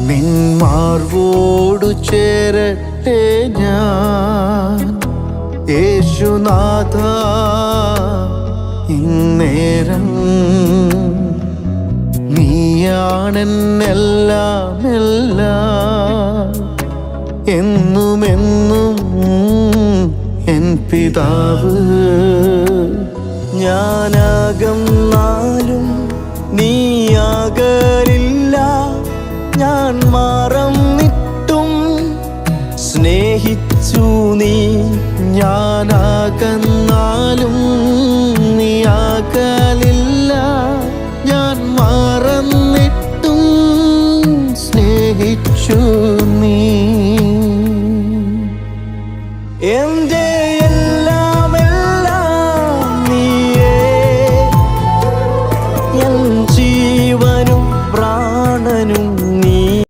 നിന്മാർവോടു ചേരട്ടെ ഞാൻ യേശുനാഥ ഇന്നേരം. നീയാണെന്നെല്ലാം എല്ലാം, എന്നുമെന്നും എൻ പിതാവ്. ഞാനകന്നാലും നീയാകലില്ല, ഞാൻ മറന്നിട്ടും സ്നേഹിച്ചു നീ. ഞാനകന്നാലും നീയാകലില്ല,